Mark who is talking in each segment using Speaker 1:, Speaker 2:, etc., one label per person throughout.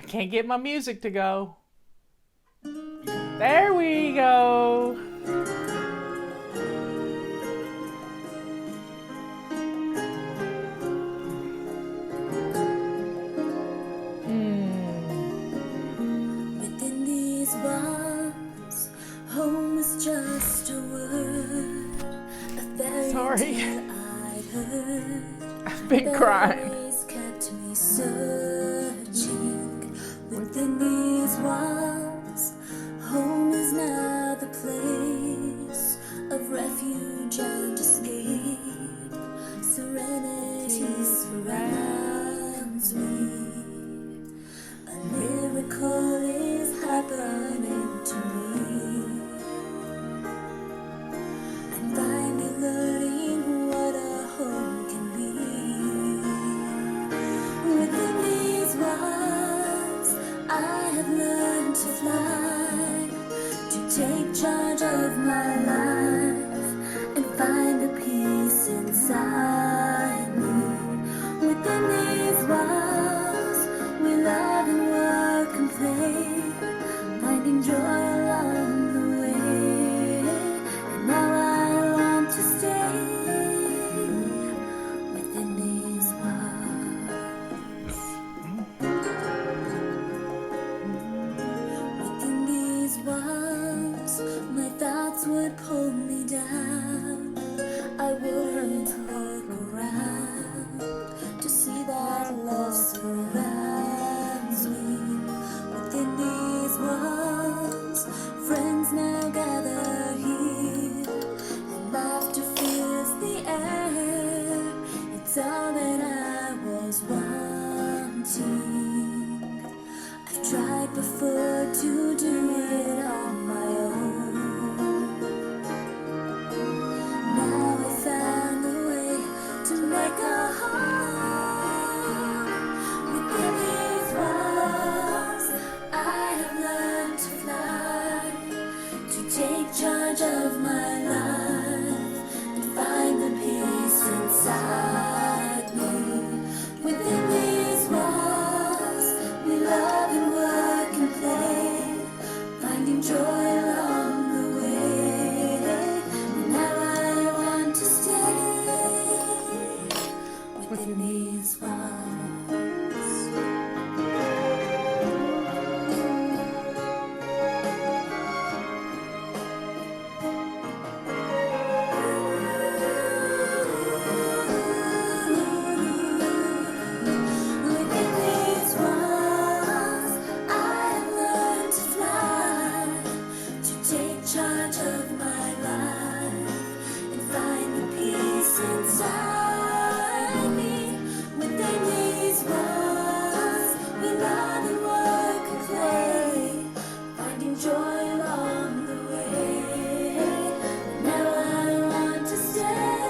Speaker 1: Can't get my music to go. There we go.
Speaker 2: Within these walls, home is just a word, a fairy
Speaker 1: Sorry.
Speaker 2: tale I'd heard.
Speaker 1: I've been crying.
Speaker 2: Always kept me searching. Within these walls, home is now the place of refuge and escape. Serenity surrounds me. A miracle is happening to me. I'm finally learning what a home can be. Within these walls, I have learned to fly, to take charge of my life and find the peace inside me. Within these walls, we love and work and play, finding joy along the way. And now I want to stay within these walls. Within these walls, my thoughts would pull me down. I wouldn't look around to see that love surrounds me. Within these walls, friends now gather here, and laughter fills the air. It's all that I was wanting. I've tried before to do it on my own. Now I found a way to make a home. Within these walls, I have learned to fly, to take charge of my life and find the peace inside me. Within these walls, we love and work and play, finding joy along the way. And now I want to stay within these walls. Within these walls, I have learned to fly, to take charge of my life and find the peace inside me. Within these walls, we love and work and play, finding joy along the way. Now I want to stay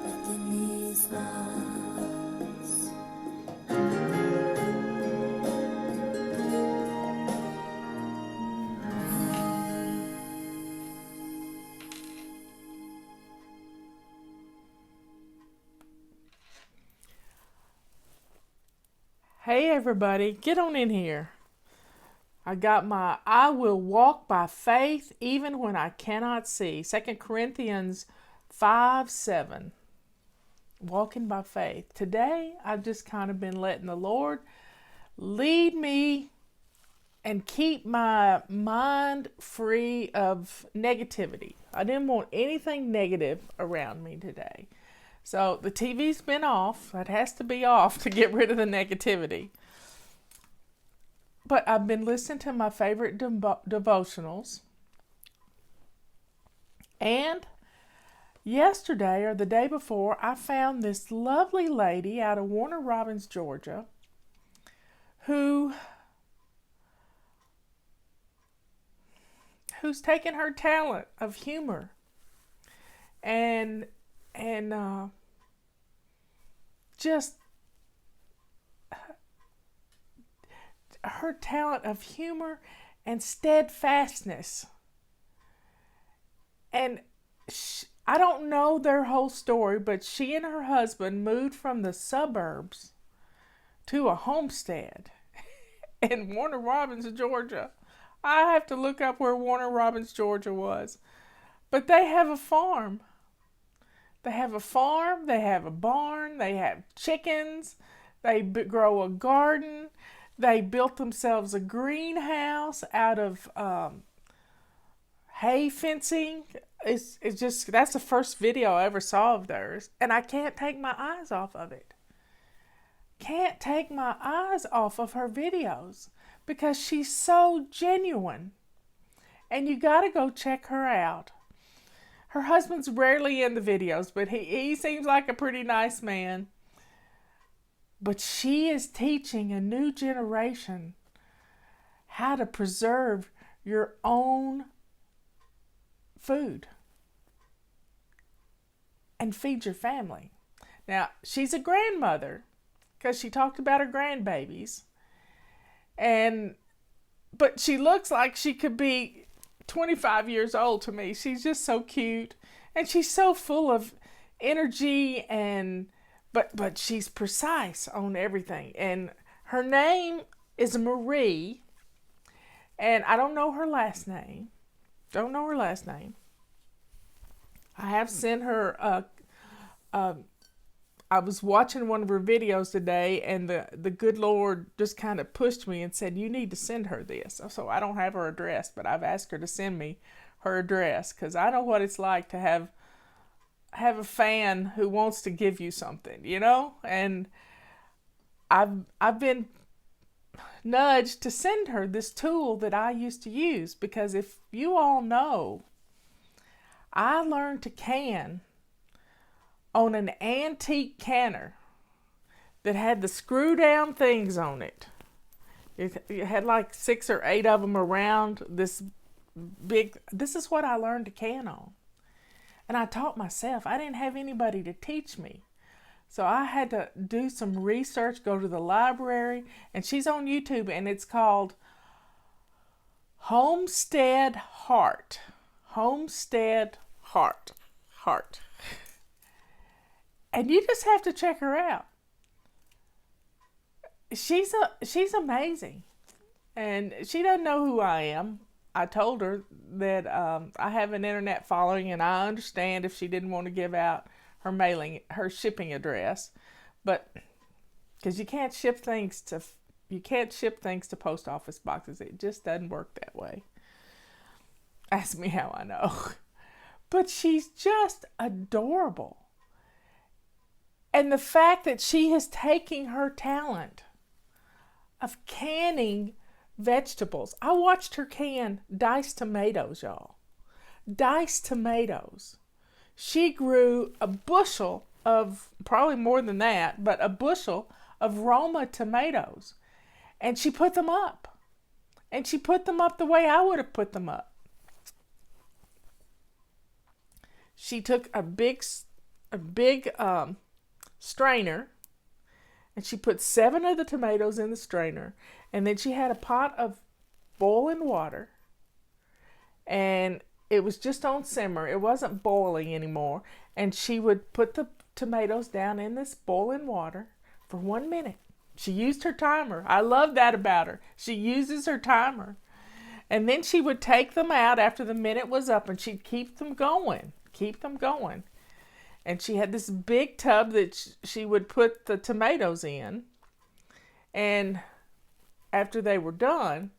Speaker 2: within these walls.
Speaker 1: Hey everybody, get on in here. I got my I will walk by faith even when I cannot see. 2 Corinthians 5:7. Walking by faith. Today I've just kind of been letting the Lord lead me and keep my mind free of negativity. I didn't want anything negative around me today. So the TV's been off. It has to be off to get rid of the negativity. But I've been listening to my favorite devotionals. And yesterday or the day before, I found this lovely lady out of Warner Robins, Georgia, who's taken her talent of humor and just her talent of humor and steadfastness. And I don't know their whole story, but she and her husband moved from the suburbs to a homestead in Warner Robins, Georgia. I have to look up where Warner Robins, Georgia was. But they have a farm. They have a farm, they have a barn, they have chickens, they grow a garden, they built themselves a greenhouse out of hay fencing. It's just, that's the first video I ever saw of theirs, and I can't take my eyes off of it. Can't take my eyes off of her videos because she's so genuine, and you got to go check her out. Her husband's rarely in the videos, but he seems like a pretty nice man. But she is teaching a new generation how to preserve your own food and feed your family. Now, she's a grandmother because she talked about her grandbabies. But she looks like she could be 25 years old to me. She's just so cute, and she's so full of energy, but she's precise on everything. And her name is Marie, and I don't know her last name. I have sent her I was watching one of her videos today, and the good Lord just kind of pushed me and said, you need to send her this. So I don't have her address, but I've asked her to send me her address, because I know what it's like to have a fan who wants to give you something, you know? And I've been nudged to send her this tool that I used to use, because if you all know, I learned to can on an antique canner that had the screw down things on it. It had like 6 or 8 of them around this big. This is what I learned to can on. And I taught myself. I didn't have anybody to teach me. So I had to do some research, go to the library, and she's on YouTube, and it's called Homestead Heart. Homestead Heart. And you just have to check her out. She's amazing. And she doesn't know who I am. I told her that I have an internet following, and I understand if she didn't want to give out her shipping address, but because you can't ship things to post office boxes. It just doesn't work that way. Ask me how I know. But she's just adorable. And the fact that she is taking her talent of canning vegetables. I watched her can diced tomatoes, y'all. Diced tomatoes. She grew a bushel of, probably more than that, but a bushel of Roma tomatoes. And she put them up. And she put them up the way I would have put them up. She took a big strainer, and she put 7 of the tomatoes in the strainer, and then she had a pot of boiling water, and it was just on simmer. It wasn't boiling anymore, and she would put the tomatoes down in this boiling water for 1 minute. She used her timer. I love that about her. She uses her timer. And then she would take them out after the minute was up, and she'd keep them going. And she had this big tub that she would put the tomatoes in. And after they were done,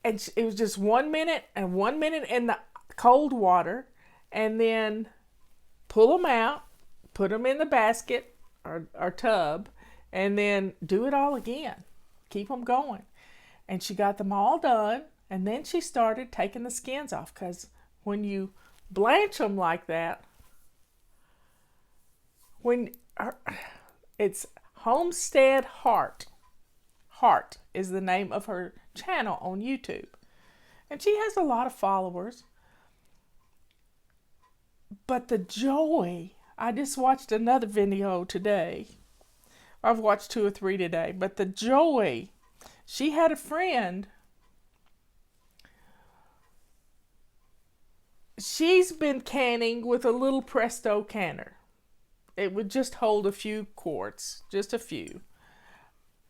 Speaker 1: and it was just 1 minute and 1 minute in the cold water, and then pull them out, put them in the basket or tub, and then do it all again. Keep them going. And she got them all done, and then she started taking the skins off, because when you blanch them like that, it's Homestead Heart. Heart is the name of her channel on YouTube. And she has a lot of followers. But the joy, I just watched another video today. I've watched 2 or 3 today. But the joy, she had a friend. She's been canning with a little Presto canner. It would just hold a few quarts, just a few.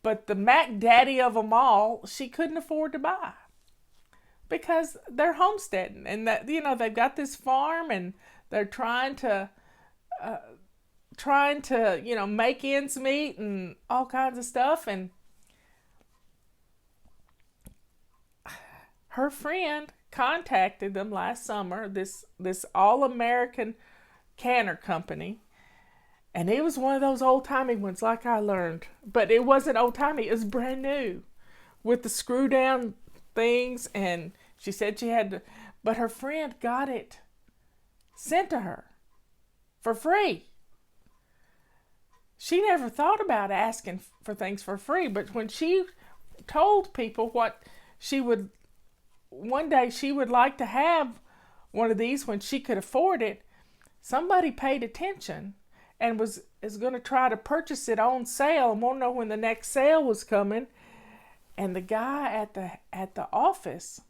Speaker 1: But the Mac Daddy of them all, she couldn't afford to buy because they're homesteading, and that they've got this farm, and they're trying to make ends meet and all kinds of stuff. And her friend contacted them last summer, this all-American canner company, and it was one of those old-timey ones, like I learned. But it wasn't old-timey, it was brand new with the screw-down things. And she said she had to, but her friend got it sent to her for free. She never thought about asking for things for free, but when she told people what one day she would like to have one of these when she could afford it, somebody paid attention and is going to try to purchase it on sale and won't know when the next sale was coming. And the guy at the office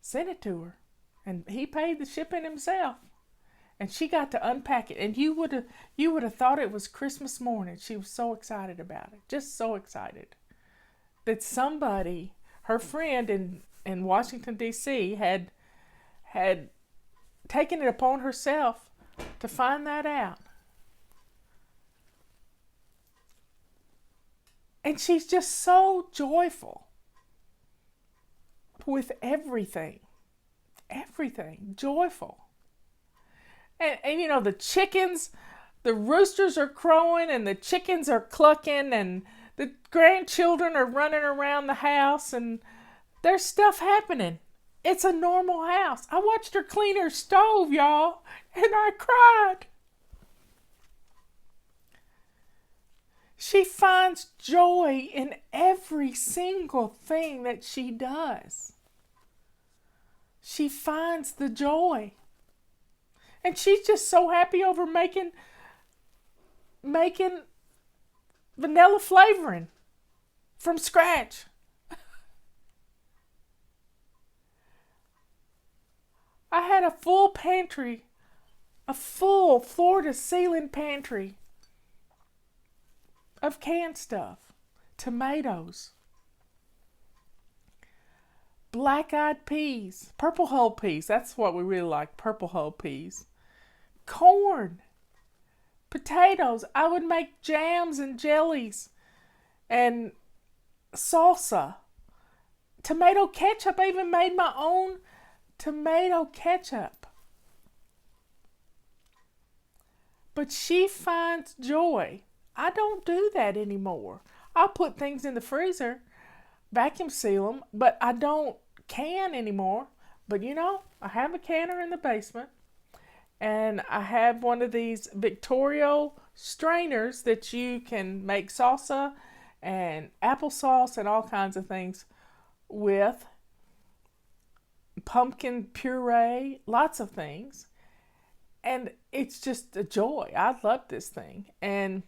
Speaker 1: sent it to her, and he paid the shipping himself. And she got to unpack it, and you would have thought it was Christmas morning. She was so excited about it, just so excited that somebody, her friend in Washington D.C., had taken it upon herself to find that out. And she's just so joyful with everything, joyful. And the chickens, the roosters are crowing and the chickens are clucking and the grandchildren are running around the house and there's stuff happening. It's a normal house. I watched her clean her stove, y'all, and I cried. She finds joy in every single thing that she does. She finds the joy. And she's just so happy over making vanilla flavoring from scratch. I had a full pantry, a full floor-to-ceiling pantry of canned stuff, tomatoes, black-eyed peas, purple hull peas, that's what we really like, purple hull peas, corn, potatoes. I would make jams and jellies and salsa, tomato ketchup. I even made my own tomato ketchup. But she finds joy. I don't do that anymore. I'll put things in the freezer, vacuum seal them, but I don't can anymore. But I have a canner in the basement, and I have one of these Victorio strainers that you can make salsa and applesauce and all kinds of things with, pumpkin puree, lots of things. And it's just a joy. I love this thing. And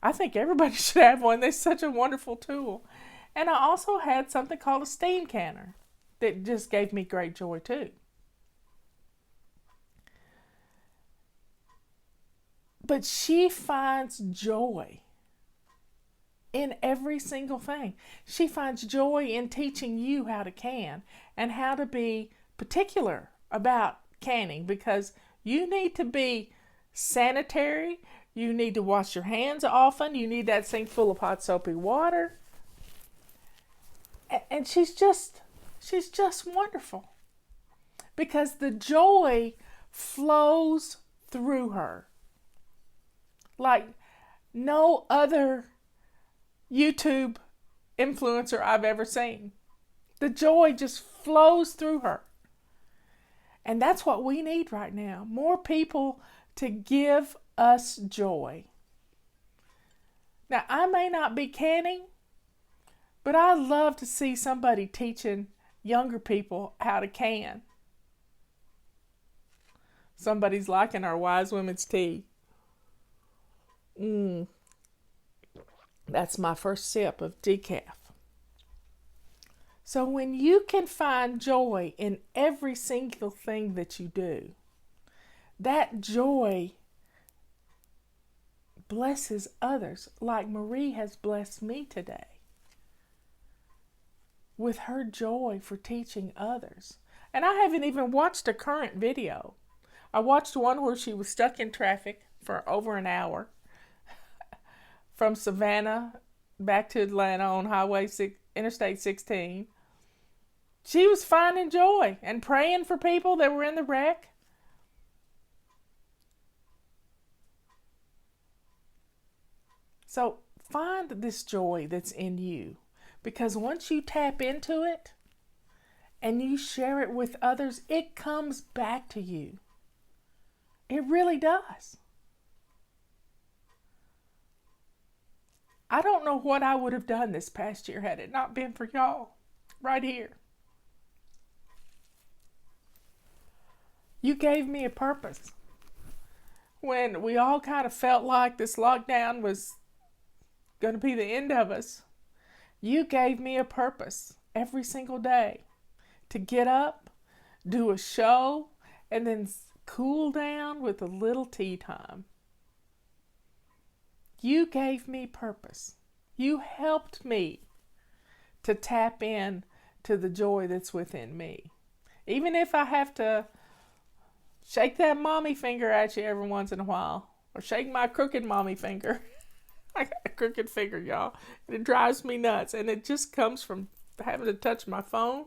Speaker 1: I think everybody should have one. They're such a wonderful tool. And I also had something called a steam canner that just gave me great joy too. But she finds joy in every single thing. She finds joy in teaching you how to can and how to be particular about canning, because you need to be sanitary. You need to wash your hands often. You need that sink full of hot soapy water. And she's just wonderful, because the joy flows through her like no other YouTube influencer I've ever seen. The joy just flows through her. And that's what we need right now. More people to give us joy. Now, I may not be canning, but I love to see somebody teaching younger people how to can. Somebody's liking our Wise Women's Tea. That's my first sip of decaf. So when you can find joy in every single thing that you do, that joy blesses others, like Marie has blessed me today with her joy for teaching others. And I haven't even watched a current video. I watched one where she was stuck in traffic for over an hour from Savannah back to Atlanta on Interstate 16. She was finding joy and praying for people that were in the wreck. So find this joy that's in you, because once you tap into it and you share it with others, it comes back to you. It really does. I don't know what I would have done this past year had it not been for y'all right here. You gave me a purpose. When we all kind of felt like this lockdown was going to be the end of us, you gave me a purpose every single day to get up, do a show, and then cool down with a little tea time. You gave me purpose. You helped me to tap in to the joy that's within me. Even if I have to shake that mommy finger at you every once in a while, or shake my crooked mommy finger. I got a crooked finger, y'all, and it drives me nuts, and it just comes from having to touch my phone.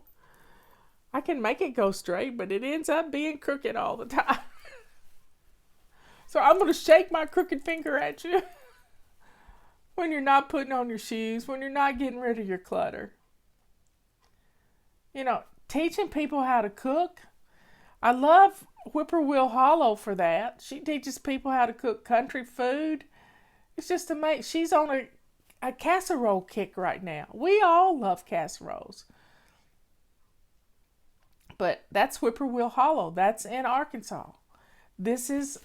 Speaker 1: I can make it go straight, but it ends up being crooked all the time. So I'm going to shake my crooked finger at you when you're not putting on your shoes, when you're not getting rid of your clutter. You know, teaching people how to cook. I love Whippoorwill Hollow for that. She teaches people how to cook country food. It's just amazing. She's on a casserole kick right now. We all love casseroles. But that's Whippoorwill Hollow. That's in Arkansas. This is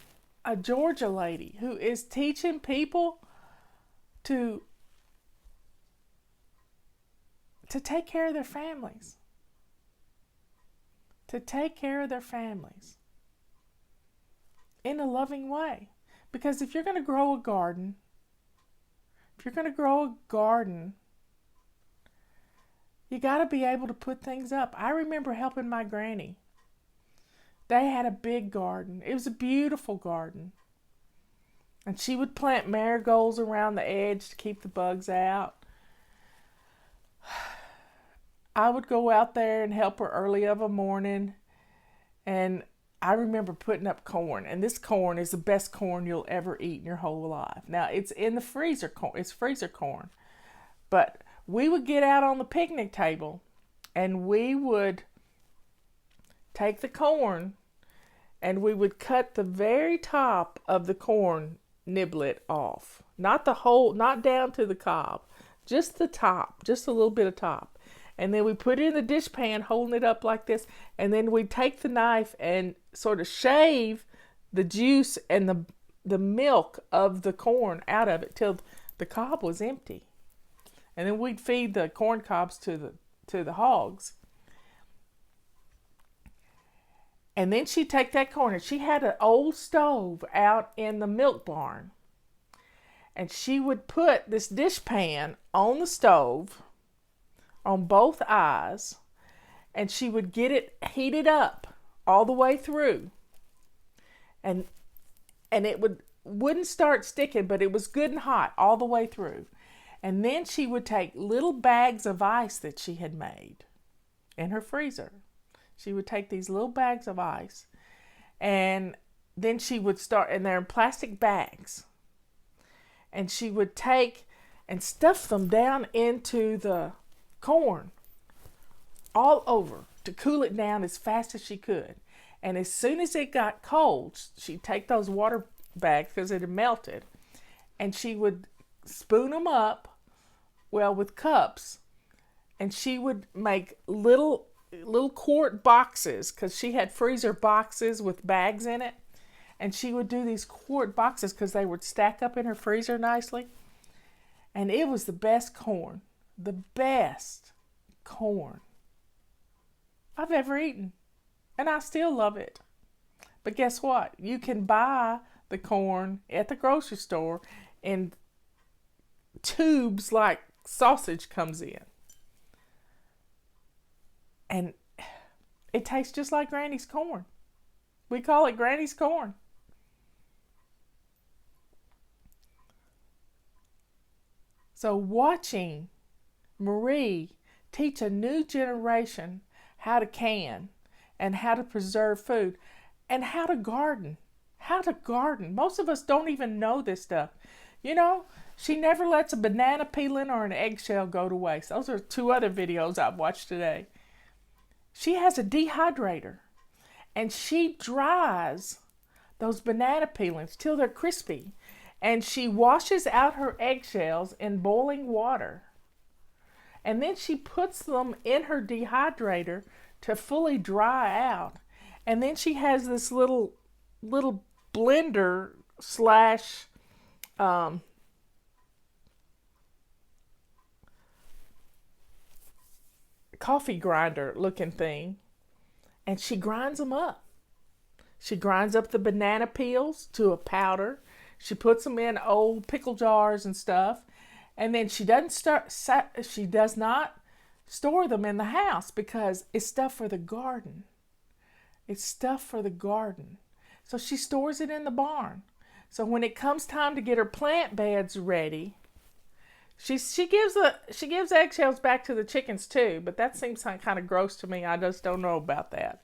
Speaker 1: a Georgia lady who is teaching people to take care of their families. To take care of their families in a loving way. Because if you're going to grow a garden, you got to be able to put things up. I remember helping my granny. They had a big garden. It was a beautiful garden. And she would plant marigolds around the edge to keep the bugs out. I would go out there and help her early of a morning. And I remember putting up corn. And this corn is the best corn you'll ever eat in your whole life. Now, it's in the freezer corn. It's freezer corn. But we would get out on the picnic table and we would take the corn and we would cut the very top of the corn niblet off. Not the whole, not down to the cob. Just the top, just a little bit of top. And then we put it in the dish pan, holding it up like this. And then we take the knife and sort of shave the juice and the milk of the corn out of it till the cob was empty. And then we'd feed the corn cobs to the hogs. And then she'd take that corn, and she had an old stove out in the milk barn. And she would put this dish pan on the stove on both eyes, and she would get it heated up all the way through. And it wouldn't start sticking, but it was good and hot all the way through. And then she would take little bags of ice that she had made in her freezer. She would take these little bags of ice, and then she would start, and they're in plastic bags. And she would take and stuff them down into the corn all over to cool it down as fast as she could. And as soon as it got cold, she'd take those water bags, because it had melted, and she would spoon them up, well, with cups, and she would make little quart boxes, because she had freezer boxes with bags in it, and she would do these quart boxes because they would stack up in her freezer nicely. And it was the best corn I've ever eaten, and I still love it. But guess what? You can buy the corn at the grocery store in tubes like sausage comes in. And it tastes just like Granny's corn. We call it Granny's corn. So watching Marie teach a new generation how to can and how to preserve food and how to garden. How to garden. Most of us don't even know this stuff. You know, she never lets a banana peeling or an eggshell go to waste. Those are 2 other videos I've watched today. She has a dehydrator and she dries those banana peelings till they're crispy. And she washes out her eggshells in boiling water. And then she puts them in her dehydrator to fully dry out. And then she has this little blender slash coffee grinder looking thing. And she grinds them up. She grinds up the banana peels to a powder. She puts them in old pickle jars and stuff. And then she does not store them in the house because it's stuff for the garden. It's stuff for the garden. So she stores it in the barn. So when it comes time to get her plant beds ready, she gives eggshells back to the chickens too, but that seems kind of gross to me. I just don't know about that.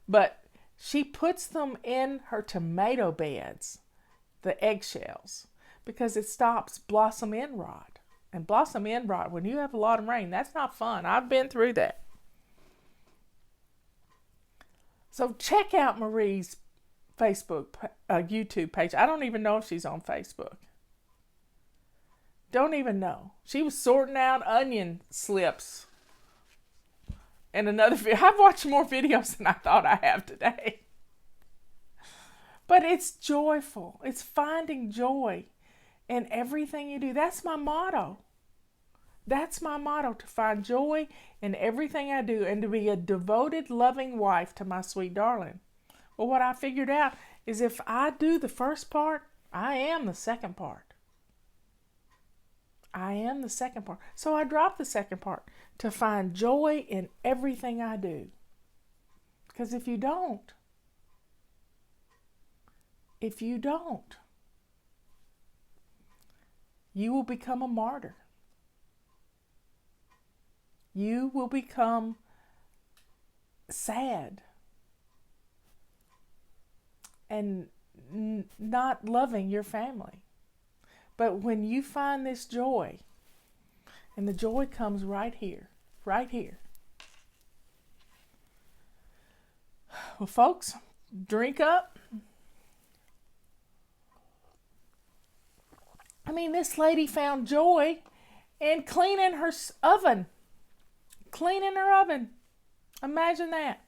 Speaker 1: But she puts them in her tomato beds, the eggshells, because it stops blossom end rot. And blossom end rot, when you have a lot of rain, that's not fun. I've been through that. So check out Marie's YouTube page. I don't even know if she's on Facebook. Don't even know. She was sorting out onion slips in another video. I've watched more videos than I thought I have today. But it's joyful. It's finding joy in everything you do. That's my motto. That's my motto, to find joy in everything I do and to be a devoted, loving wife to my sweet darling. Well, what I figured out is if I do the first part, I am the second part. I am the second part. So I dropped the second part to find joy in everything I do. Because if you don't, you will become a martyr. You will become sad and not loving your family. But when you find this joy, and the joy comes right here, right here. Well, folks, drink up. I mean, this lady found joy in cleaning her oven. Cleaning her oven. Imagine that.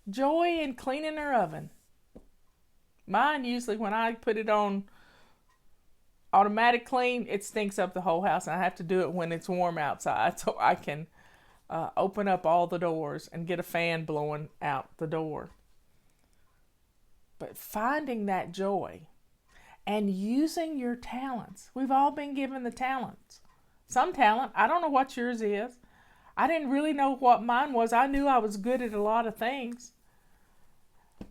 Speaker 1: Joy in cleaning her oven. Mine usually, when I put it on automatic clean, it stinks up the whole house. And I have to do it when it's warm outside so I can open up all the doors and get a fan blowing out the door. But finding that joy and using your talents. We've all been given the talents. Some talent. I don't know what yours is. I didn't really know what mine was. I knew I was good at a lot of things.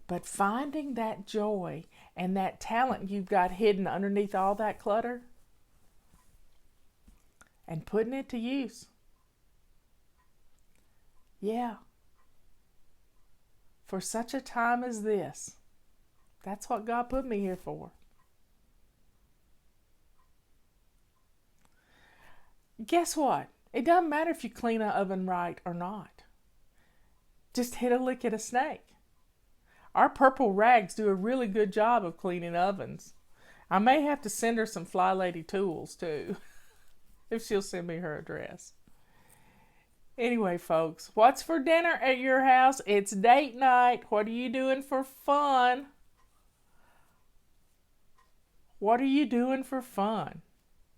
Speaker 1: But finding that joy and that talent you've got hidden underneath all that clutter and putting it to use. Yeah. For such a time as this. That's what God put me here for. Guess what? It doesn't matter if you clean an oven right or not. Just hit a lick at a snake. Our purple rags do a really good job of cleaning ovens. I may have to send her some Fly Lady tools too, if she'll send me her address. Anyway, folks, what's for dinner at your house? It's date night. What are you doing for fun? What are you doing for fun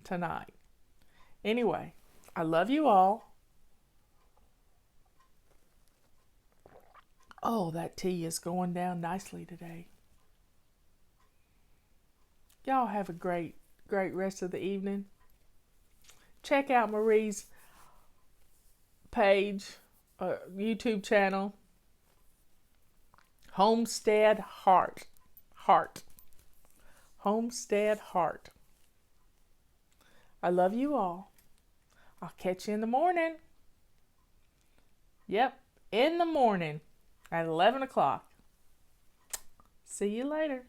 Speaker 1: tonight? Anyway, I love you all. Oh, that tea is going down nicely today. Y'all have a great rest of the evening. Check out Marie's page, YouTube channel, Homestead Heart. Homestead Heart. I love you all. I'll catch you in the morning. Yep, in the morning at 11 o'clock. See you later.